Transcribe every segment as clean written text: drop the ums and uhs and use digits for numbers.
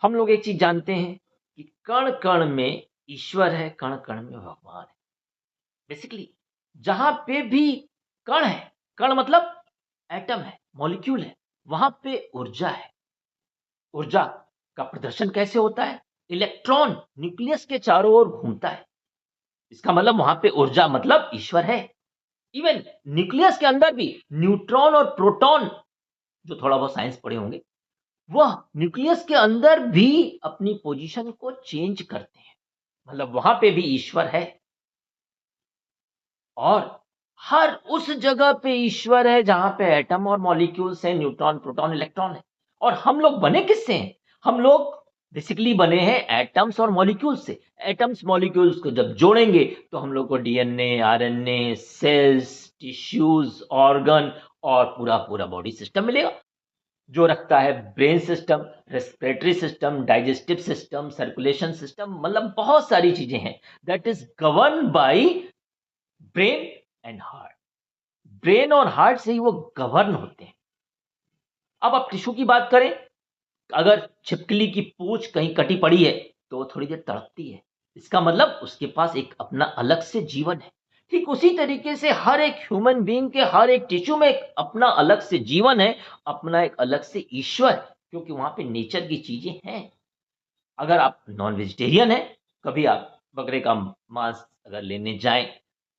हम लोग एक चीज जानते हैं कि कण कण में ईश्वर है, कण कण में भगवान है। बेसिकली जहां पे भी कण है, कण मतलब एटम है, मॉलिक्यूल है, वहां पे ऊर्जा है। ऊर्जा का प्रदर्शन कैसे होता है? इलेक्ट्रॉन न्यूक्लियस के चारों ओर घूमता है। इसका मतलब वहां पे ऊर्जा मतलब ईश्वर है। इवन न्यूक्लियस के अंदर भी न्यूट्रॉन और प्रोटॉन, जो थोड़ा बहुत साइंस पढ़े होंगे, वह न्यूक्लियस के अंदर भी अपनी पोजीशन को चेंज करते हैं। मतलब वहां पे भी ईश्वर है। और हर उस जगह पे ईश्वर है जहां पे एटम और मॉलिक्यूल्स हैं, न्यूट्रॉन प्रोटॉन इलेक्ट्रॉन है। और हम लोग बने किससे हैं? हम लोग बेसिकली बने हैं एटम्स और मॉलिक्यूल्स से। एटम्स मॉलिक्यूल्स को जब जोड़ेंगे तो हम लोग को DNA, RNA, cells, tissues, organ और पूरा पूरा बॉडी सिस्टम मिलेगा, जो रखता है brain system, respiratory system, digestive system, circulation system. मतलब बहुत सारी चीजें हैं that is govern by brain and heart. Brain और हार्ट से ही वो गवर्न होते हैं। अब आप टिश्यू की बात करें, अगर छिपकली की पूंछ कहीं कटी पड़ी है तो वो थोड़ी देर तड़पती है। इसका मतलब उसके पास एक अपना अलग से जीवन है। ठीक उसी तरीके से हर एक ह्यूमन बीइंग के हर एक टिश्यू में एक अपना अलग से जीवन है, अपना एक अलग से ईश्वर, क्योंकि वहां पे नेचर की चीजें हैं। अगर आप नॉन वेजिटेरियन हैं, कभी आप बकरे का मांस अगर लेने जाएं,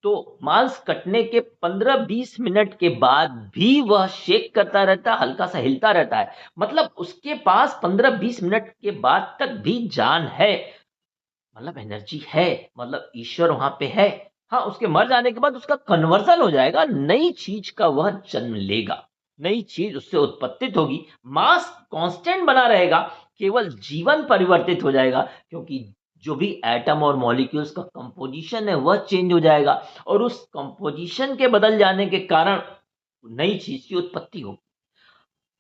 तो मांस कटने के 15-20 मिनट के बाद भी वह शेक करता रहता है, हल्का सा हिलता रहता है। मतलब उसके पास 15-20 मिनट के बाद तक भी जान है, मतलब एनर्जी है, मतलब ईश्वर वहां पे है। हाँ, उसके मर जाने के बाद उसका कन्वर्जन हो जाएगा, नई चीज का वह जन्म लेगा, नई चीज उससे उत्पत्तित होगी। मास कांस्टेंट बना रहेगा, केवल जीवन परिवर्तित हो जाएगा, क्योंकि जो भी एटम और मॉलिक्यूल्स का कंपोजिशन है वह चेंज हो जाएगा, और उस कंपोजिशन के बदल जाने के कारण नई चीज की उत्पत्ति होगी।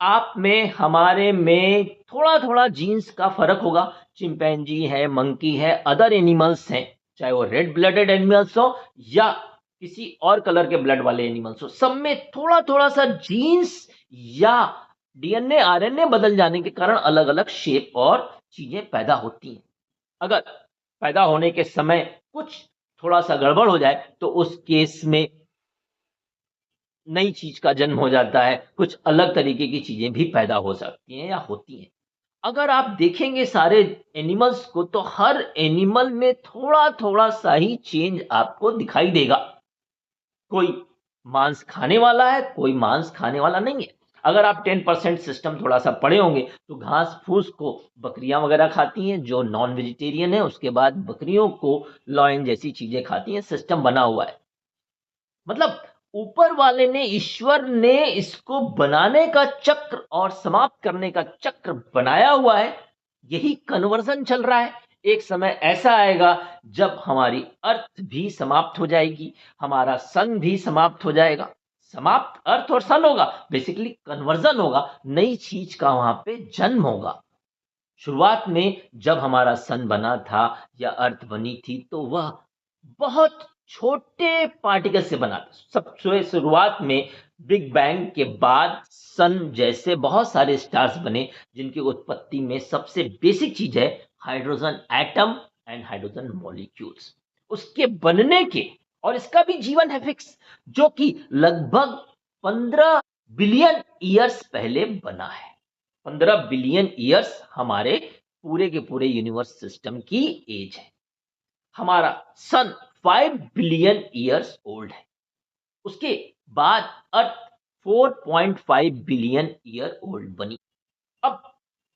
आप में, हमारे में थोड़ा थोड़ा जीन्स का फर्क होगा। चिंपैंजी है, मंकी है, अदर एनिमल्स हैं, चाहे वो रेड ब्लडेड एनिमल्स हो या किसी और कलर के ब्लड वाले एनिमल्स हो, सब में थोड़ा थोड़ा सा जीन्स या डीएनए आरएनए बदल जाने के कारण अलग अलग शेप और चीजें पैदा होती हैं। अगर पैदा होने के समय कुछ थोड़ा सा गड़बड़ हो जाए तो उस केस में नई चीज का जन्म हो जाता है, कुछ अलग तरीके की चीजें भी पैदा हो सकती हैं या होती हैं। अगर आप देखेंगे सारे एनिमल्स को, तो हर एनिमल में थोड़ा थोड़ा सा ही चेंज आपको दिखाई देगा। कोई मांस खाने वाला है, कोई मांस खाने वाला नहीं है। अगर आप 10% सिस्टम थोड़ा सा पढ़े होंगे, तो घास फूस को बकरियां वगैरह खाती हैं जो नॉन वेजिटेरियन है, उसके बाद बकरियों को लॉइन जैसी चीजें खाती हैं, सिस्टम बना हुआ है। मतलब ऊपर वाले ने, ईश्वर ने इसको बनाने का चक्र और समाप्त करने का चक्र बनाया हुआ है। यही कन्वर्जन चल रहा है। एक समय ऐसा आएगा जब हमारी अर्थ भी समाप्त हो जाएगी, हमारा सन भी समाप्त हो जाएगा। समाप्त अर्थ और सन होगा, बेसिकली कन्वर्जन होगा, नई चीज का वहां पे जन्म होगा। शुरुआत में जब हमारा सन बना था या अर्थ बनी थी, तो वह बहुत छोटे पार्टिकल से बना था। सबसे शुरुआत में बिग बैंग के बाद सन जैसे बहुत सारे स्टार्स बने, जिनकी उत्पत्ति में सबसे बेसिक चीज है hydrogen atom and hydrogen molecules. उसके बनने के, और इसका भी जीवन है फिक्स, जो कि लगभग 15 बिलियन ईयर्स पहले बना है। 15 बिलियन ईयर्स हमारे पूरे के पूरे यूनिवर्स सिस्टम की एज है। हमारा सन 5 बिलियन ईयर्स ओल्ड है। उसके बाद अर्थ 4.5 बिलियन ईयर ओल्ड बनी। अब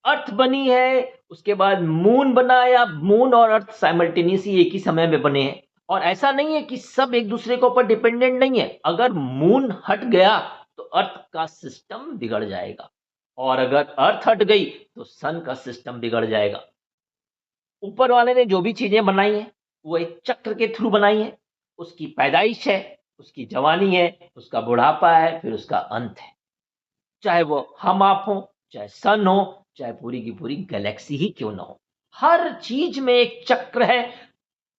अर्थ बनी है, उसके बाद मून बना, या मून और अर्थ साइमल्टेनियसली एक ही समय में बने हैं। और ऐसा नहीं है कि सब एक दूसरे के ऊपर डिपेंडेंट नहीं है। अगर मून हट गया तो अर्थ का सिस्टम बिगड़ जाएगा, और अगर अर्थ हट गई तो सन का सिस्टम बिगड़ जाएगा। ऊपर वाले ने जो भी चीजें बनाई हैं, वो एक चक्र के थ्रू बनाई है। उसकी पैदाइश है, उसकी जवानी है, उसका बुढ़ापा है, फिर उसका अंत है। चाहे वो हम आप हो, चाहे सन हो, चाहे पूरी की पूरी गैलेक्सी ही क्यों ना हो, हर चीज में एक चक्र है।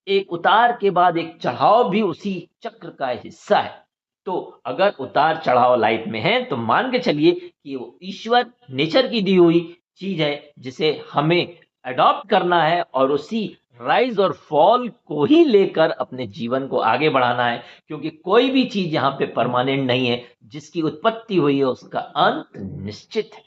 एक उतार के बाद एक चढ़ाव भी उसी चक्र का हिस्सा है। तो अगर उतार चढ़ाव लाइफ में है, तो मान के चलिए कि वो ईश्वर, नेचर की दी हुई चीज है जिसे हमें अडॉप्ट करना है और उसी राइज और फॉल को ही लेकर अपने जीवन को आगे बढ़ाना है, क्योंकि कोई भी चीज यहाँ पे परमानेंट नहीं है। जिसकी उत्पत्ति हुई है उसका अंत निश्चित है।